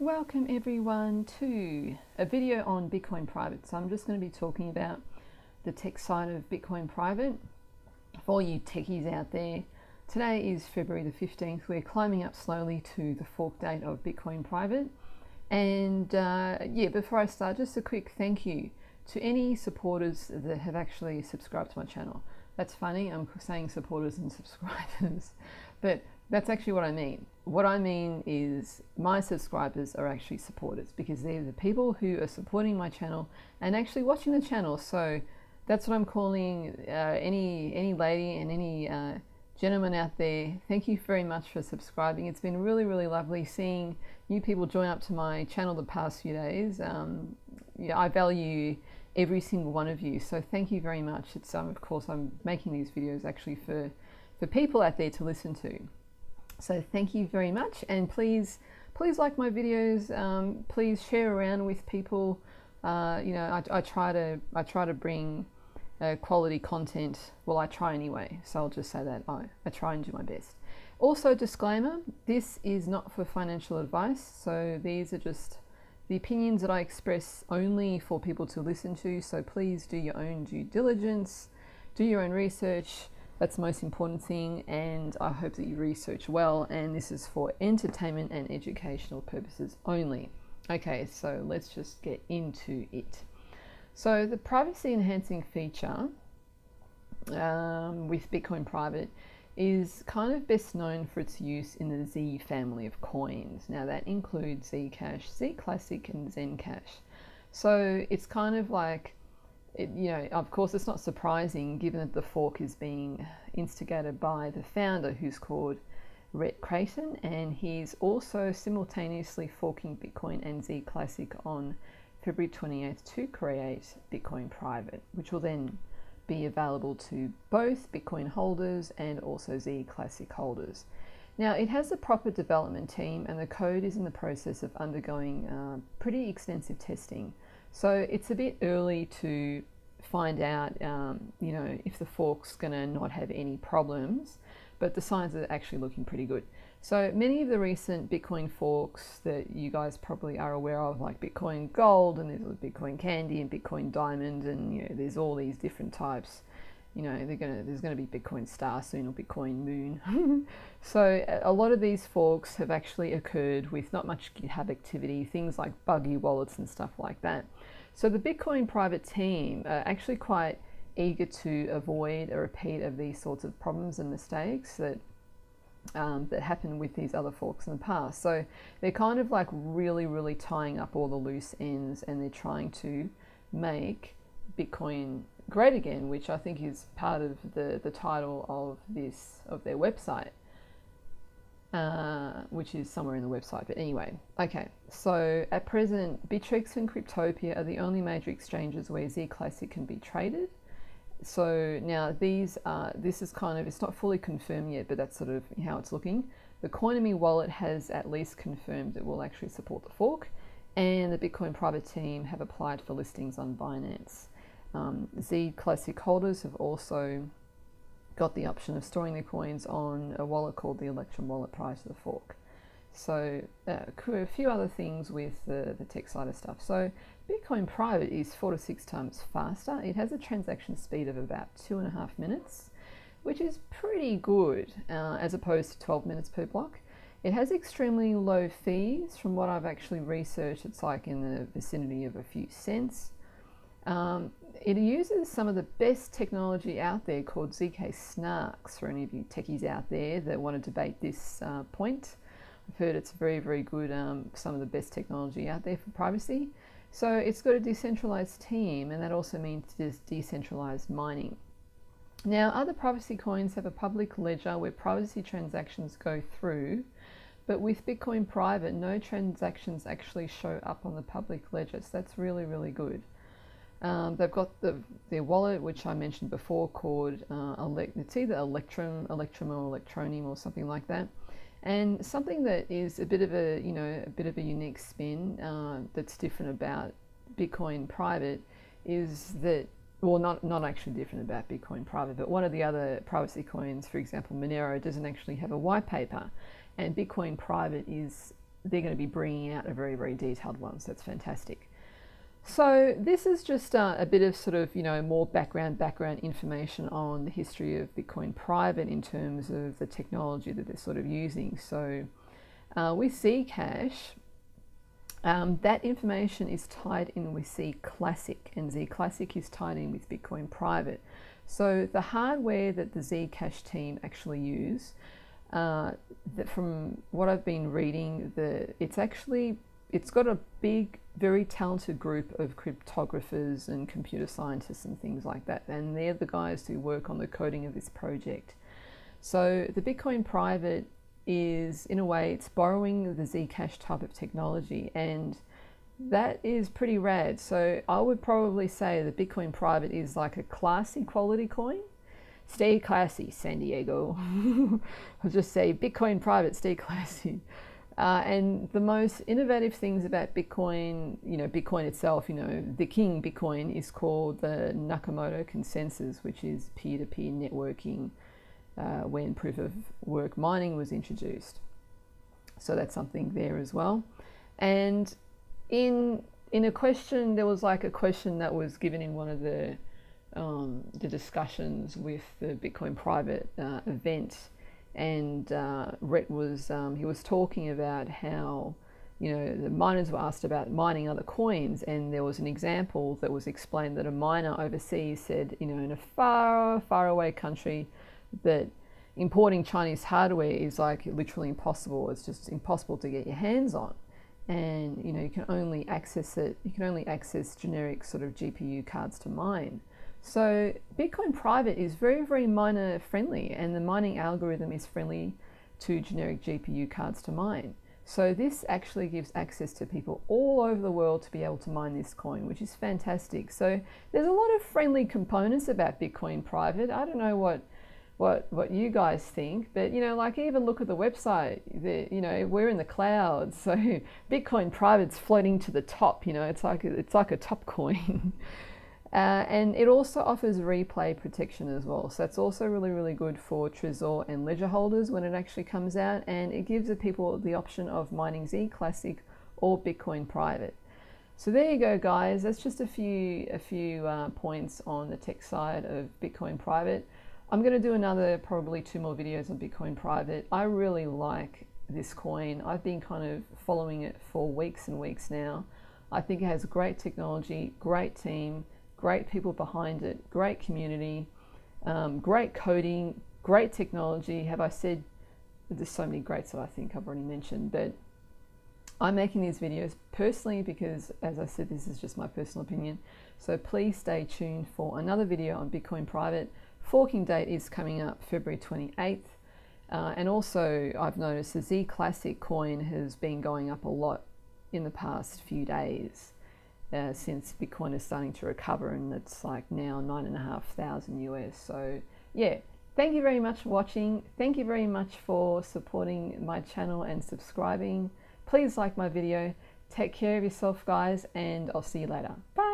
Welcome everyone to a video on Bitcoin Private. So I'm just going to be talking about the tech side of Bitcoin Private. For all you techies out there, today is February the 15th. We're climbing up slowly to the fork date of Bitcoin Private. And before I start, just a quick thank you to any supporters that have actually subscribed to my channel. That's funny, I'm saying supporters and subscribers, but that's actually what I mean. What I mean is my subscribers are actually supporters because they're the people who are supporting my channel and actually watching the channel. So that's what I'm calling any lady and any gentleman out there. Thank you very much for subscribing. It's been really, really lovely seeing new people join up to my channel the past few days. I value every single one of you, so thank you very much. It's of course I'm making these videos actually for people out there to listen to. So thank you very much, and please like my videos. Please share around with people. I try to bring quality content. Well, I try anyway, so I'll just say that I try and do my best. Also, disclaimer, this is not for financial advice, so these are just the opinions that I express only for people to listen to. So please do your own due diligence, do your own research. That's the most important thing, and I hope that you research well, and this is for entertainment and educational purposes only. Okay, so let's just get into it. So the privacy enhancing feature with Bitcoin Private is kind of best known for its use in the Z family of coins. Now that includes Zcash, Zclassic and Zencash. So it's kind of like, of course it's not surprising given that the fork is being instigated by the founder, who's called Rhett Creighton, and he's also simultaneously forking Bitcoin and Zclassic on February 28th to create Bitcoin Private, which will then be available to both Bitcoin holders and also Zclassic holders. Now, it has a proper development team, and the code is in the process of undergoing pretty extensive testing. So it's a bit early to find out, if the fork's going to not have any problems, but the signs are actually looking pretty good. So many of the recent Bitcoin forks that you guys probably are aware of, like Bitcoin Gold, and there's Bitcoin Candy and Bitcoin Diamond, and there's all these different types. There's going to be Bitcoin Star soon, or Bitcoin Moon. So a lot of these forks have actually occurred with not much GitHub activity, things like buggy wallets and stuff like that. So the Bitcoin Private team are actually quite eager to avoid a repeat of these sorts of problems and mistakes that happened with these other forks in the past. So they're kind of like really, really tying up all the loose ends, and they're trying to make Bitcoin great again, which I think is part of the title of their website, which is somewhere in the website. But anyway, okay. So at present, Bittrex and Cryptopia are the only major exchanges where Zclassic can be traded. So now this is kind of, it's not fully confirmed yet, but that's sort of how it's looking. The Coinomi wallet has at least confirmed it will actually support the fork, and the Bitcoin Private team have applied for listings on Binance. Zclassic holders have also got the option of storing their coins on a wallet called the Electrum wallet prior to the fork. So a few other things with the tech side of stuff. So Bitcoin Private is 4 to 6 times faster. It has a transaction speed of about 2.5 minutes, which is pretty good as opposed to 12 minutes per block. It has extremely low fees. From what I've actually researched, it's like in the vicinity of a few cents. It uses some of the best technology out there called ZK Snarks, for any of you techies out there that want to debate this point. I've heard it's very, very good, some of the best technology out there for privacy. So it's got a decentralized team, and that also means there's decentralized mining. Now, other privacy coins have a public ledger where privacy transactions go through, but with Bitcoin Private, no transactions actually show up on the public ledger, so that's really, really good. They've got their wallet, which I mentioned before, called it's either Electrum or Electronium or something like that. And something that is a bit of a unique spin that's different about Bitcoin Private is that, well, not actually different about Bitcoin Private, but one of the other privacy coins, for example, Monero, doesn't actually have a white paper, and Bitcoin Private is they're going to be bringing out a very, very detailed one. So that's fantastic. So this is just a bit of sort of, more background information on the history of Bitcoin Private in terms of the technology that they're sort of using. So with Zcash, that information is tied in with Z Classic, and Z Classic is tied in with Bitcoin Private. So the hardware that the Zcash team actually use, that from what I've been reading, it's got a big, very talented group of cryptographers and computer scientists and things like that, and they're the guys who work on the coding of this project. So the Bitcoin Private is, in a way, it's borrowing the Zcash type of technology, and that is pretty rad. So I would probably say that Bitcoin Private is like a classy quality coin. Stay classy, San Diego. I'll just say Bitcoin Private, stay classy. And the most innovative things about Bitcoin, Bitcoin itself, the king Bitcoin is called the Nakamoto Consensus, which is peer-to-peer networking when proof of work mining was introduced. So that's something there as well. And in a question, there was like a question that was given in one of the discussions with the Bitcoin Private event. And Rhett was he was talking about how the miners were asked about mining other coins, and there was an example that was explained that a miner overseas said in a far away country that importing Chinese hardware is like literally impossible. It's just impossible to get your hands on, and you can only access generic sort of GPU cards to mine. So Bitcoin Private is very, very miner friendly, and the mining algorithm is friendly to generic GPU cards to mine. So this actually gives access to people all over the world to be able to mine this coin, which is fantastic. So there's a lot of friendly components about Bitcoin Private. I don't know what you guys think, but like even look at the website. We're in the cloud, so Bitcoin Private's floating to the top. It's like a top coin. And it also offers replay protection as well. So that's also really, really good for Trezor and Ledger holders when it actually comes out. And it gives the people the option of mining Z Classic or Bitcoin Private. So there you go, guys. That's just a few points on the tech side of Bitcoin Private. I'm going to do probably 2 more videos on Bitcoin Private. I really like this coin. I've been kind of following it for weeks and weeks now. I think it has great technology, great team, great people behind it, great community, great coding, great technology. Have I said there's so many greats that I think I've already mentioned, but I'm making these videos personally because, as I said, this is just my personal opinion. So please stay tuned for another video on Bitcoin Private. Forking date is coming up February 28th. And also I've noticed the Z Classic coin has been going up a lot in the past few days. Since Bitcoin is starting to recover, and it's like now 9,500 US. So yeah, thank you very much for watching. Thank you very much for supporting my channel and subscribing. Please like my video. Take care of yourself, guys, and I'll see you later. Bye.